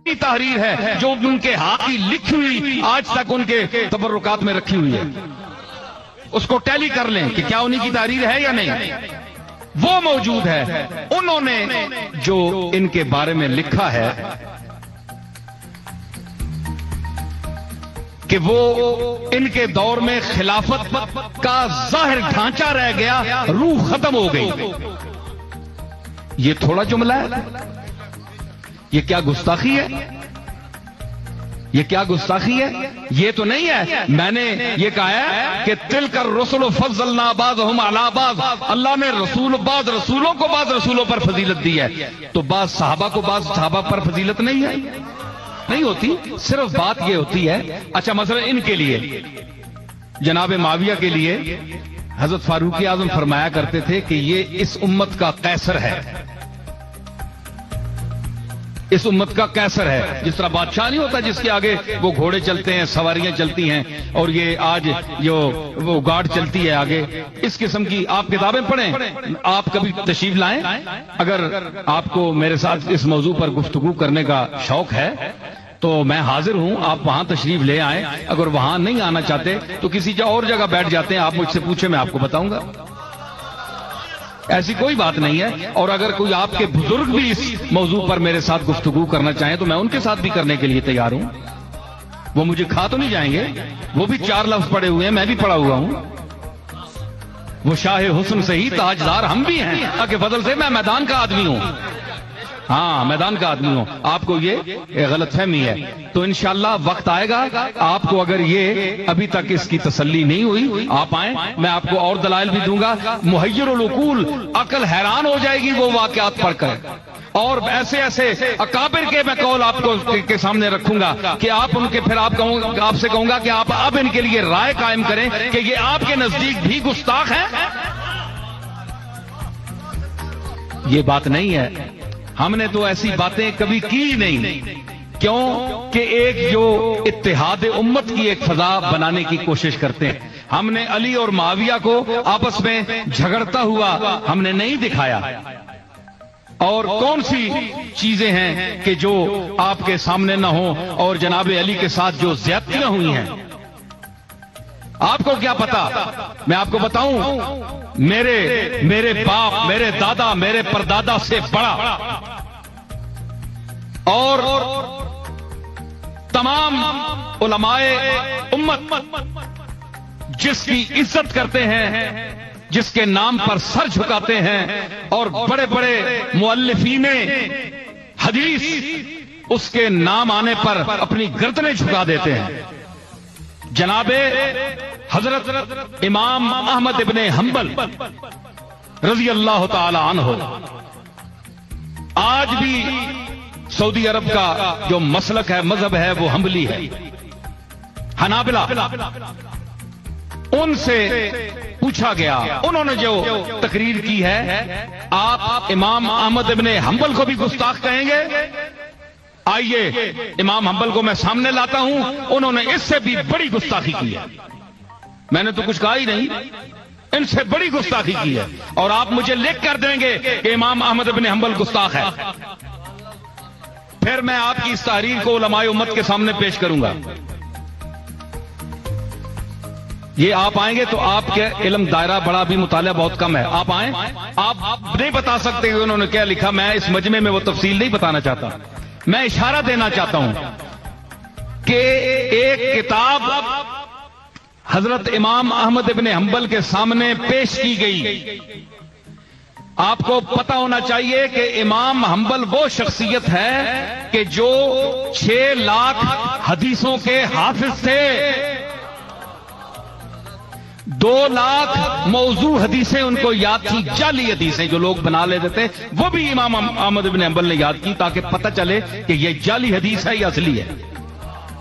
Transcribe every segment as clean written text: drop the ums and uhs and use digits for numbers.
تحریر ہے جو ان کے ہاتھ کی لکھی ہوئی آج تک ان کے تبرکات میں رکھی ہوئی ہے، اس کو ٹیلی کر لیں کہ کیا انہی کی تحریر ہے یا نہیں، وہ موجود ہے۔ انہوں نے جو ان کے بارے میں لکھا ہے کہ وہ ان کے دور میں خلافت کا ظاہر ڈھانچہ رہ گیا، روح ختم ہو گئی۔ یہ تھوڑا جملہ ہے؟ یہ کیا گستاخی ہے؟ یہ کیا گستاخی ہے؟ یہ تو نہیں ہے میں نے یہ کہا ہے کہ تلک الرسل فضلنا بعضهم علی بعض، اللہ نے بعض رسولوں کو بعض رسولوں پر فضیلت دی ہے، تو بعض صحابہ کو بعض صحابہ پر فضیلت نہیں ہے، نہیں ہوتی۔ صرف بات یہ ہوتی ہے، اچھا مثلا ان کے لیے جناب معاویہ کے لیے حضرت فاروق اعظم فرمایا کرتے تھے کہ یہ اس امت کا قیصر ہے، اس امت کا قیصر ہے۔ جس طرح بادشاہ نہیں ہوتا جس کے آگے وہ گھوڑے چلتے ہیں، سواریاں چلتی ہیں، اور یہ آج جو وہ گارڈ چلتی ہے آگے، اس قسم کی آپ کتابیں پڑھیں، آپ کبھی تشریف لائیں، اگر آپ کو میرے ساتھ اس موضوع پر گفتگو کرنے کا شوق ہے تو میں حاضر ہوں، آپ وہاں تشریف لے آئیں۔ اگر وہاں نہیں آنا چاہتے تو کسی اور جگہ بیٹھ جاتے ہیں، آپ مجھ سے پوچھیں، میں آپ کو بتاؤں گا، ایسی کوئی بات نہیں ہے۔ اور اگر کوئی آپ کے بزرگ بھی اس موضوع پر میرے ساتھ گفتگو کرنا چاہیں تو میں ان کے ساتھ بھی کرنے کے لیے تیار ہوں، وہ مجھے کھا تو نہیں جائیں گے، وہ بھی 4 لفظ پڑے ہوئے ہیں، میں بھی پڑھا ہوا ہوں، وہ شاہ حسن سے ہی تاجدار ہم بھی ہیں، اللہ کے فضل سے میں میدان کا آدمی ہوں، ہاں میدان کا آدمی ہوں، آپ کو یہ غلط فہمی ہے۔ تو انشاءاللہ وقت آئے گا، آپ کو اگر یہ ابھی تک اس کی تسلی نہیں ہوئی، آپ آئیں، میں آپ کو اور دلائل بھی دوں گا۔ محیر العقول، عقل حیران ہو جائے گی وہ واقعات پڑھ کر، اور ایسے ایسے اکابر کے میں قول آپ کو کے سامنے رکھوں گا کہ آپ ان کے پھر آپ سے کہوں گا کہ آپ اب ان کے لیے رائے قائم کریں کہ یہ آپ کے نزدیک بھی گستاخ ہیں۔ یہ بات نہیں ہے، ہم نے تو ایسی باتیں کبھی کی نہیں، کیوں کہ ایک جو اتحاد امت کی ایک فضا بنانے کی کوشش کرتے ہیں، ہم نے علی اور معاویہ کو آپس میں جھگڑتا ہوا ہم نے نہیں دکھایا۔ اور کون سی چیزیں ہیں کہ جو آپ کے سامنے نہ ہوں، اور جناب علی کے ساتھ جو زیادتیاں ہوئی ہیں آپ کو کیا پتا؟ میں آپ کو بتاؤں، میرے باپ، میرے دادا، میرے پردادا سے بڑا اور تمام علماء امت جس کی عزت کرتے ہیں، جس کے نام پر سر جھکاتے ہیں، اور بڑے بڑے مؤلفین حدیث اس کے نام آنے پر اپنی گردنیں جھکا دیتے ہیں، جناب حضرت امام احمد ابن حنبل رضی اللہ تعالی عنہ آج بھی سعودی عرب کا جو مسلک ہے، مذہب ہے، وہ حنبلی ہے، حنابلہ۔ ان سے پوچھا گیا، انہوں نے جو تقریر کی ہے، آپ امام احمد ابن حنبل کو بھی گستاخ کہیں گے؟ آئیے امام حنبل کو میں سامنے لاتا ہوں، انہوں نے اس سے بھی بڑی گستاخی کی ہے، میں نے تو کچھ کہا ہی نہیں، ان سے بڑی گستاخی کی ہے، اور آپ مجھے لکھ کر دیں گے کہ امام احمد ابن حنبل گستاخ ہے، پھر میں آپ کی اس تحریر کو علماء امت کے سامنے پیش کروں گا۔ یہ آپ آئیں گے تو آپ کے علم دائرہ بڑا بھی، مطالعہ بہت کم ہے، آپ آئیں، آپ نہیں بتا سکتے کہ انہوں نے کیا لکھا، میں اس مجمع میں وہ تفصیل نہیں بتانا چاہتا، میں اشارہ دینا چاہتا ہوں کہ ایک کتاب حضرت امام احمد ابن حنبل کے سامنے پیش کی گئی۔ آپ کو پتہ ہونا چاہیے کہ امام حنبل وہ شخصیت ہے کہ جو 6 لاکھ حدیثوں کے حافظ تھے، 2 لاکھ موضوع حدیثیں ان کو یاد تھی، جعلی حدیثیں جو لوگ بنا لیتے تھے، وہ بھی امام احمد ابن حنبل نے یاد کی تاکہ پتہ چلے کہ یہ جعلی حدیث ہے یا اصلی ہے۔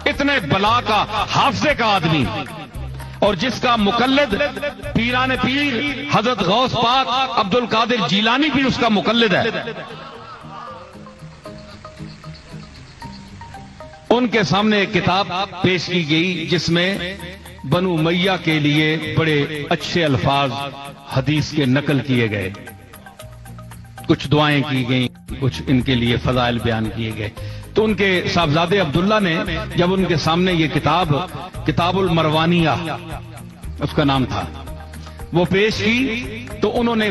اتنے بلا کا، حافظے کا آدمی، اور جس کا مقلد پیران پیر حضرت غوث پاک عبد القادر جیلانی بھی اس کا مقلد ہے۔ ان کے سامنے ایک کتاب پیش کی گئی جس میں بنو امیہ کے لیے بڑے اچھے الفاظ حدیث کے نقل کیے گئے، کچھ دعائیں کی گئیں، کچھ ان کے لیے فضائل بیان کیے گئے۔ تو ان کے صاحبزادے عبداللہ نے جب ان کے سامنے یہ کتاب المروانیہ اس کا نام تھا وہ پیش کی تو انہوں نے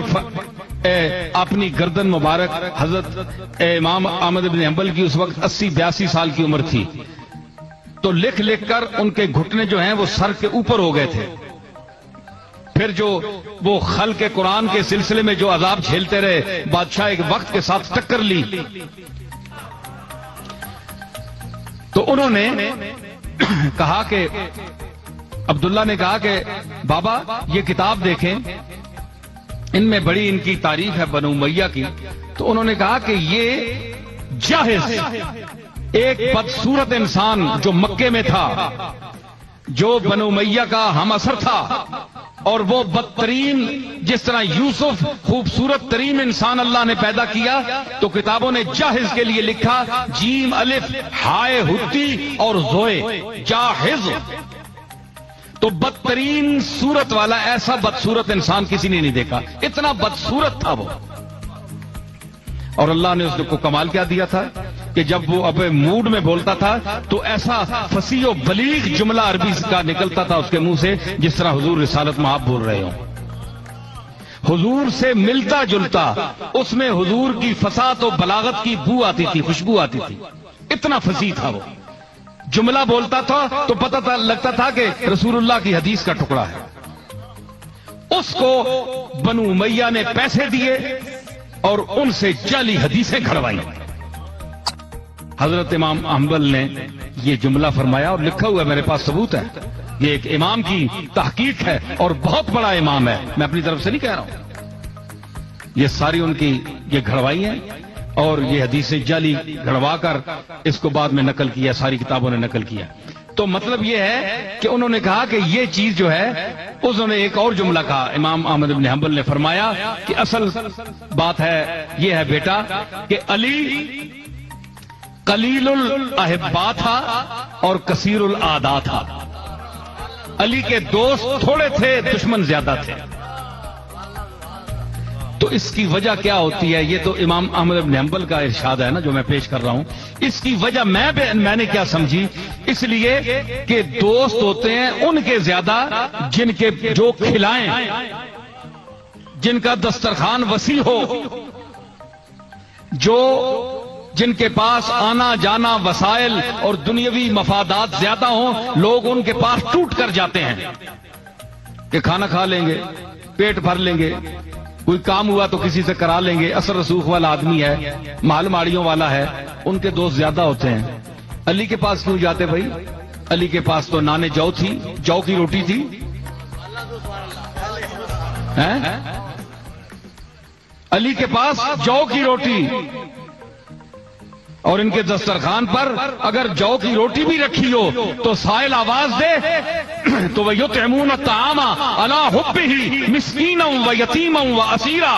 اپنی گردن مبارک، حضرت امام احمد بن حنبل کی اس وقت 80-82 سال کی عمر تھی، تو لکھ لکھ کر ان کے گھٹنے جو ہیں وہ سر کے اوپر ہو گئے تھے. پھر جو وہ خلق قرآن کے سلسلے میں جو عذاب جھیلتے رہے، بادشاہ ایک وقت کے ساتھ ٹکر لی. تو انہوں نے کہا کہ عبداللہ نے کہا کہ بابا یہ کتاب دیکھیں، ان میں بڑی ان کی تعریف ہے بنو امیہ کی. تو انہوں نے کہا کہ یہ جاہز ایک بدصورت انسان جو مکے میں تھا، جو بنو امیہ کا ہم اثر تھا، اور وہ بدترین، جس طرح یوسف خوبصورت ترین انسان اللہ نے پیدا کیا، تو کتابوں نے جاہز کے لیے لکھا جیم الف ہائے ہتی اور زوئے، جاہز. تو بدترین صورت والا ایسا بدصورت انسان کسی نے نہیں دیکھا، اتنا بدصورت تھا وہ. اور اللہ نے اس کو کمال کیا دیا تھا کہ جب وہ اب موڈ میں بولتا تھا تو ایسا فصیح و بلیغ جملہ عربی کا نکلتا تھا اس کے منہ سے جس طرح حضور رسالت میں آپ بول رہے ہوں. حضور سے ملتا جلتا، اس میں حضور کی فصاحت و بلاغت کی بو آتی تھی، خوشبو آتی تھی، اتنا فصیح تھا وہ. جملہ بولتا تھا تو پتہ لگتا تھا کہ رسول اللہ کی حدیث کا ٹکڑا ہے. اس کو بنو امیہ نے پیسے دیے اور ان سے جعلی حدیثیں گھڑوائی. حضرت امام حنبل نے یہ جملہ فرمایا اور لکھا ہوا ہے، میرے پاس ثبوت ہے. یہ ایک امام کی تحقیق ہے اور بہت بڑا امام ہے، میں اپنی طرف سے نہیں کہہ رہا ہوں. یہ ساری ان کی یہ گھڑوائی ہیں اور یہ حدیث جعلی گھڑوا کر اس کو بعد میں نقل کیا، ساری کتابوں نے نقل کیا. تو مطلب یہ ہے کہ انہوں نے کہا کہ یہ چیز جو ہے، انہوں نے ایک اور جملہ کہا، امام احمد بن حنبل نے فرمایا کہ اصل بات ہے یہ ہے بیٹا کہ علی قلیل الاحبا تھا اور کثیر الاعداء تھا. علی کے دوست تھوڑے تھے، دشمن زیادہ تھے. تو اس کی وجہ کیا ہوتی ہے؟ یہ تو امام احمد بن حنبل کا ارشاد ہے نا جو میں پیش کر رہا ہوں. اس کی وجہ میں نے کیا سمجھی؟ اس لیے کہ دوست ہوتے ہیں ان کے زیادہ جن کے جو کھلائیں، جن کا دسترخوان وسیع ہو، جو جن کے پاس آنا جانا وسائل اور دنیاوی مفادات زیادہ ہوں، لوگ ان کے پاس ٹوٹ کر جاتے ہیں کہ کھانا کھا لیں گے، پیٹ بھر لیں گے، کوئی کام ہوا تو کسی سے کرا لیں گے، اثر رسوخ والا آدمی ہے، مال ماڑیوں والا ہے، ان کے دوست زیادہ ہوتے ہیں. علی کے پاس کیوں جاتے بھائی؟ علی کے پاس تو نانے جو تھی، جو کی روٹی تھی. علی کے پاس جو کی روٹی، اور ان کے دسترخوان پر اگر جو کی روٹی بھی رکھی ہو تو سائل آواز دے تو وَيُطْعِمُونَ الطَّعَامَ عَلَىٰ حُبِّهِ مِسْكِينًا وَيَتِيمًا وَأَسِيرًا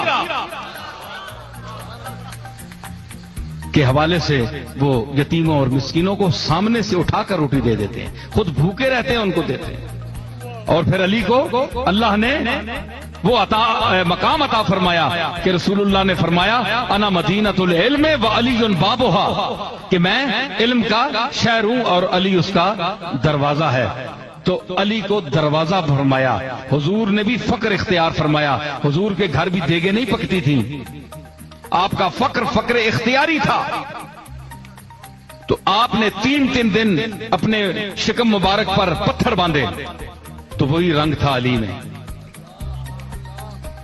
کے حوالے سے وہ یتیموں اور مسکینوں کو سامنے سے اٹھا کر روٹی دے دیتے ہیں، خود بھوکے رہتے ہیں ان کو دیتے ہیں. اور پھر علی کو اللہ نے وہ مقام عطا فرمایا کہ رسول اللہ نے فرمایا انا مدینۃ العلم وعلی بابها، کہ میں علم کا شہر ہوں اور علی اس کا دروازہ ہے. تو علی کو دروازہ فرمایا. حضور نے بھی فقر اختیار فرمایا. حضور کے گھر بھی دیگیں نہیں پکتی تھیں، آپ کا فقر اختیاری تھا. تو آپ نے 3 دن اپنے شکم مبارک پر پتھر باندھے تو وہی رنگ تھا علی میں.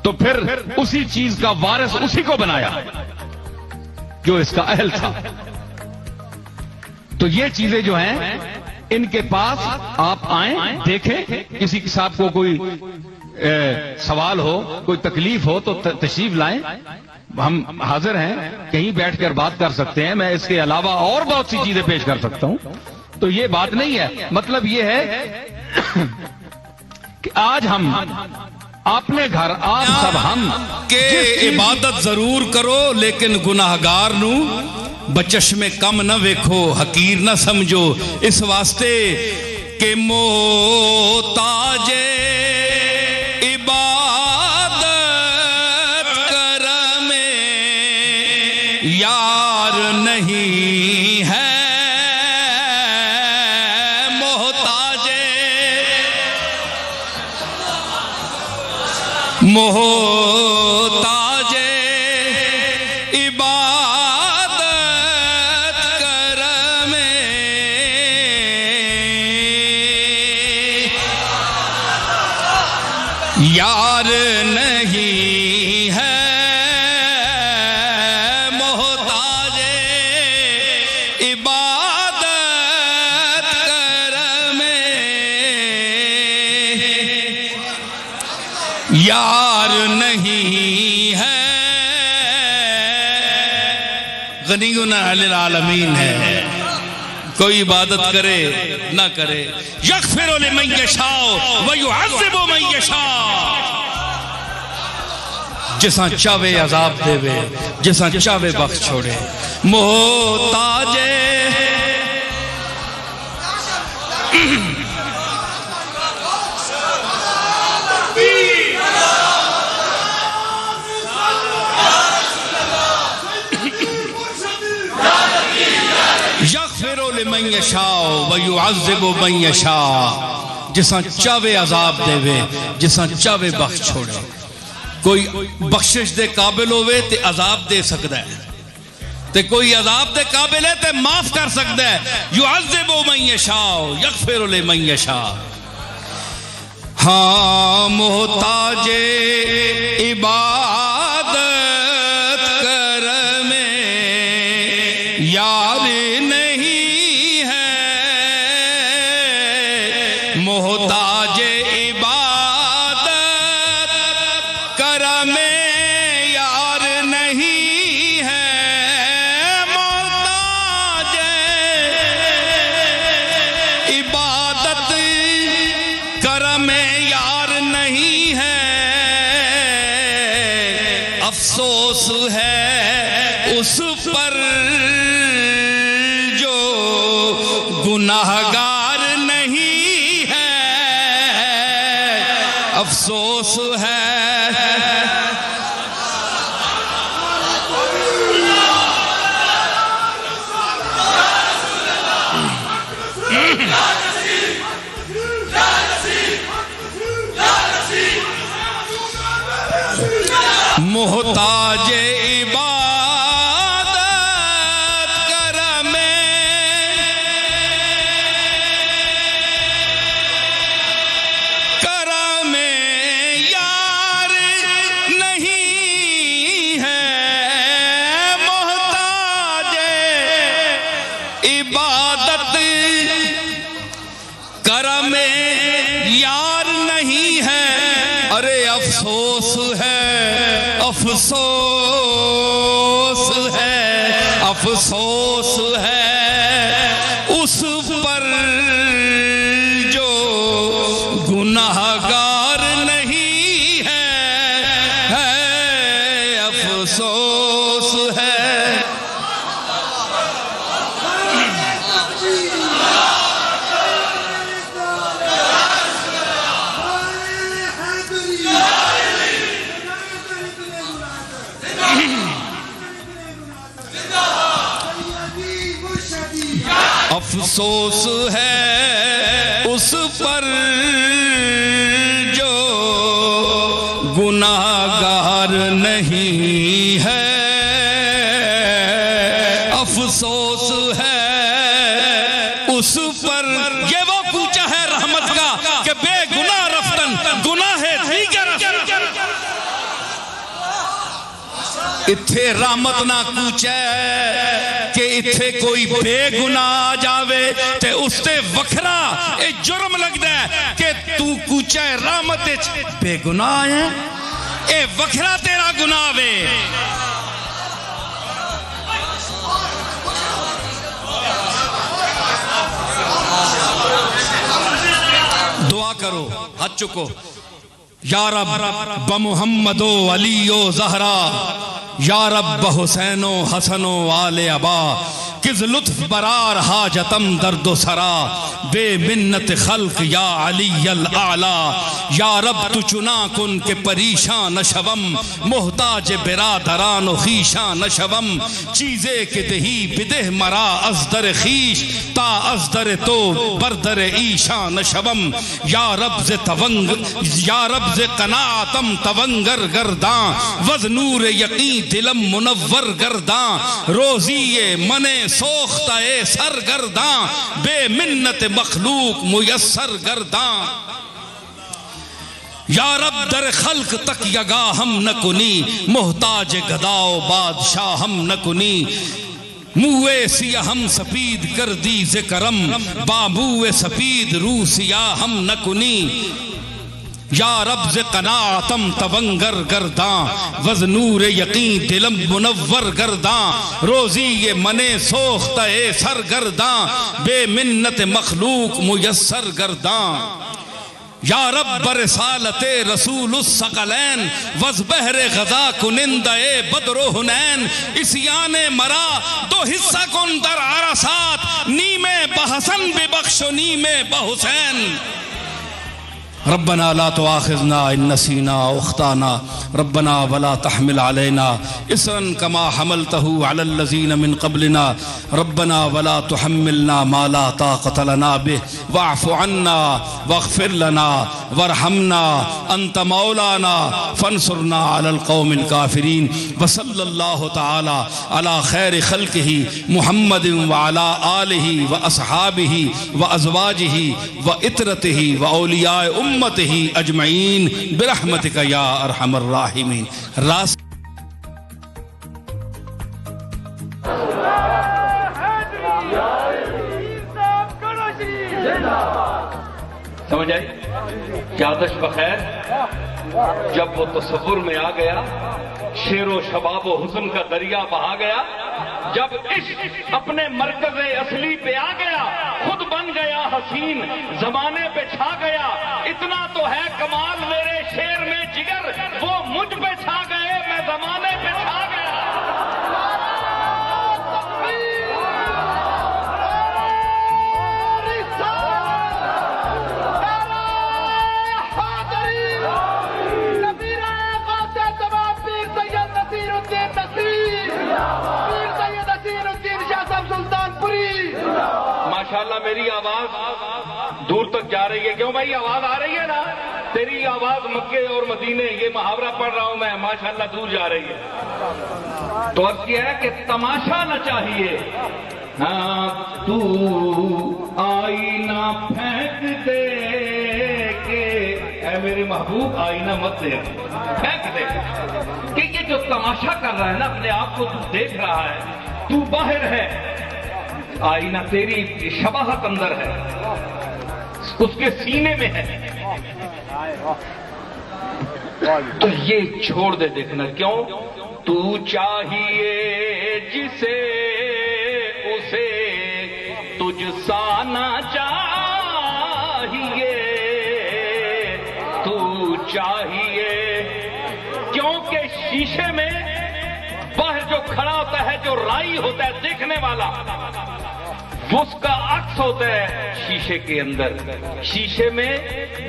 تو پھر اسی چیز کا وارث اسی کو بنایا جو اس کا اہل تھا. تو یہ چیزیں جو ہیں ان کے پاس آپ آئیں، دیکھیں، کسی صاحب کو کوئی سوال ہو، کوئی تکلیف ہو تو تشریف لائیں، ہم حاضر ہیں، کہیں بیٹھ کر بات کر سکتے ہیں. میں اس کے علاوہ اور بہت سی چیزیں پیش کر سکتا ہوں. تو یہ بات نہیں ہے. مطلب یہ ہے کہ آج ہم اپنے گھر آپ سب ہم کہ عبادت ضرور کرو لیکن گناہگار نو بچشمے کم نہ ویکھو، حقیر نہ سمجھو، اس واسطے کہ محتاج عبادت کرم یار نہیں ہے. محتاج عبادت کرم یار نہیں ہے، محتاج عبادت کرم یار نہیں ہے، غنی للعالمین ہے، کوئی عبادت کرے نہ کرے، یغفر لمن یشاء ویعذب من یشاء، جساں چاہے عذاب دے وے، جساں چاہے بخش چھوڑے، محتاج یغفر لمن یشاء ویعذب من یشاء، جساں چاہے عذاب دے وے، جساں چاہے بخش چھوڑے، کوئی بخشش دے قابل ہوئے تے عذاب دے سکتا ہے، تے کوئی عذاب دے قابل ہے تے معاف کر سکتا ہے، یعذب من یشاء یغفر لمن یشاء۔ ہاں محتاج عبادت کرم یار نہیں ہے، محتاج عبادت کرم یار نہیں ہے، محتاج عبادت کرم یار نہیں ہے، افسوس ہے اس پر جو گناہگار نہیں ہے، افسوس ہے محتاج عبادت کرم یار نہیں ہے، محتاج عبادت کرم یار نہیں ہے، ارے افسوس ہے، افسوس ہے، افسوس ہے اس پر جو گناہگار نہیں ہے، افسوس ہے۔ افسوس ہے اس پر جو گناہگار نہیں ہے، افسوس ہے اس پر، یہ وہ کوچہ ہے رحمت کا کہ بے گناہ رفتن گناہ دیگر، اتھے رحمت نہ کوچے کہ اتھے کوئی بے گناہ آ جاوے تے اس تے وکھرا اے جرم لگ دے کہ تو کوچے رحمت بے گناہ ہے، اے وکھرا تیرا گناہ وے۔ دعا کرو، ہاتھ چکو، یا رب بمحمد و علی و زہرا، یا رب حسین و حسن و آل ابا، کز لطف برار حاجتم درد و سرا بے منت خلق یا علی الاعلی یا رب تو چنا کن کہ پریشان نشوم محتاج برادران و خیشان نشوم چیزے کہ دہی بدہ مرا از در خیش تا از در تو بردر ایشان نشوم یا رب ز قناعتم تونگر گرداں وز نور یقین دلم منور گرداں روزی من سوختہ سرگرداں بے منت مخلوق میسر گرداں یا رب در خلق تک یگا ہم نہ کنی محتاج گداؤ بادشاہ ہم نہ کنی موے سیاہ ہم سفید کر دی ذکرم بابوے سفید رو سیاہ ہم نہ کنی یا رب ز قناعتم تونگر گرداں وز نور یقین دلم منور گرداں روزی یہ منے سوختہ سرگرداں بے منت مخلوق میسر گرداں یا رب برسالت رسول الثقلین وز بحر غزا کنندہ بدر و حنین اسیان مرا دو حصہ کن در عرصات نیم بحسن ببخش و نیم بحسین ربنا لا تؤاخذنا ان نسینا او اخطانا ربنا ولا تحمل علينا اسرا كما حملته على الذين من قبلنا ربنا ولا تحملنا ما لا طاقة لنا به واعف عنا واغفر لنا وارحمنا انت مولانا فانصرنا على القوم الكافرين وصلى الله تعالى على خير خلقه محمد وعلى آله واصحابه وازواجه وإترته واولیاء امته اجمعین برحمتک یا ارحم الراحمین سمجھ آئی یادش بخیر جب وہ تصور میں آ گیا شیر و شباب و حسن کا دریا بہا گیا جب عشق اپنے مرکز اصلی پہ آ گیا خود بن گیا حسین زمانے پہ چھا گیا اتنا تو ہے کمال میرے شیر میں جگر وہ مجھ پہ چھا گئے میں زمانے پہ چھا گیا ماشاءاللہ میری آواز دور تک جا رہی ہے کیوں بھائی آواز آ رہی ہے نا تیری آواز مکے اور مدینے یہ محاورہ پڑھ رہا ہوں میں ماشاءاللہ دور جا رہی ہے تو عرض کیا ہے کہ تماشا نہ چاہیے ہاں تو آئینہ پھینک دے کہ اے میرے محبوب آئینہ مت دے پھینک دے کہ یہ جو تماشا کر رہا ہے نا اپنے آپ کو تو دیکھ رہا ہے تو باہر ہے آئینہ تیری شباہت اندر ہے اس کے سینے میں ہے تو یہ چھوڑ دے دیکھنا کیوں تو چاہیے جسے اسے تجھ سا نہ چاہیے تو چاہیے کیونکہ شیشے میں باہر جو کھڑا ہوتا ہے جو رائی ہوتا ہے دیکھنے والا اس کا عکس ہوتا ہے شیشے کے اندر شیشے میں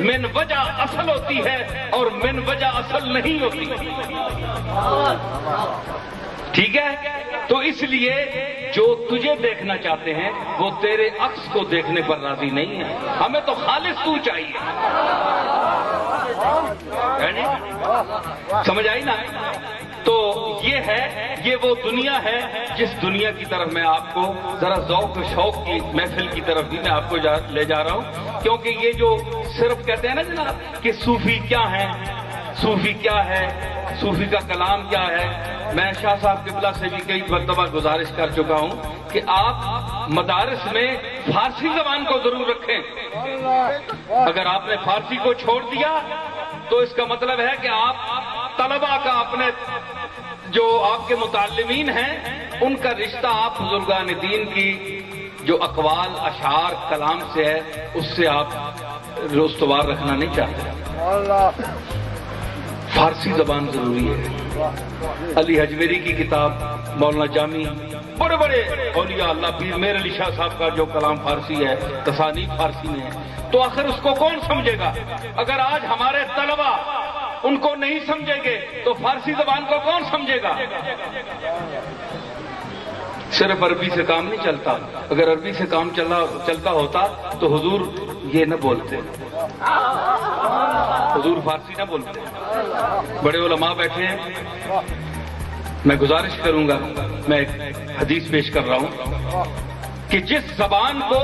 من وجہ اصل ہوتی ہے اور من وجہ اصل نہیں ہوتی ٹھیک ہے تو اس لیے جو تجھے دیکھنا چاہتے ہیں وہ تیرے عکس کو دیکھنے پر راضی نہیں ہے ہمیں تو خالص تو چاہیے سمجھ آئی نا تو یہ ہے یہ وہ دنیا ہے جس دنیا کی طرف میں آپ کو ذرا ذوق و شوق کی محفل کی طرف بھی میں آپ کو لے جا رہا ہوں کیونکہ یہ جو صرف کہتے ہیں نا جناب کہ صوفی کیا ہے صوفی کیا ہے صوفی کا کلام کیا ہے میں شاہ صاحب قبلہ سے بھی کئی مرتبہ گزارش کر چکا ہوں کہ آپ مدارس میں فارسی زبان کو ضرور رکھیں اگر آپ نے فارسی کو چھوڑ دیا تو اس کا مطلب ہے کہ آپ طلبہ کا اپنے جو آپ کے متعلمین ہیں ان کا رشتہ آپ بزرگان دین کی جو اقوال اشعار کلام سے ہے اس سے آپ استوار رکھنا نہیں چاہتے فارسی زبان ضروری ہے علی حجویری کی کتاب مولانا جامی بڑے بڑے اولیاء اللہ پیر میر علی شاہ صاحب کا جو کلام فارسی ہے، تصانیف فارسی میں ہے، تو آخر اس کو کون سمجھے گا؟ اگر آج ہمارے طلبہ ان کو نہیں سمجھیں گے تو فارسی زبان کو کون سمجھے گا؟ صرف عربی سے کام نہیں چلتا. اگر عربی سے کام چلتا ہوتا تو حضور یہ نہ بولتے، حضور فارسی نہ بولتے. بڑے علماء بیٹھے ہیں، میں گزارش کروں گا، میں ایک حدیث پیش کر رہا ہوں کہ جس زبان کو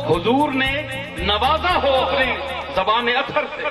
حضور نے نوازا ہو اپنی زبان اطہر سے،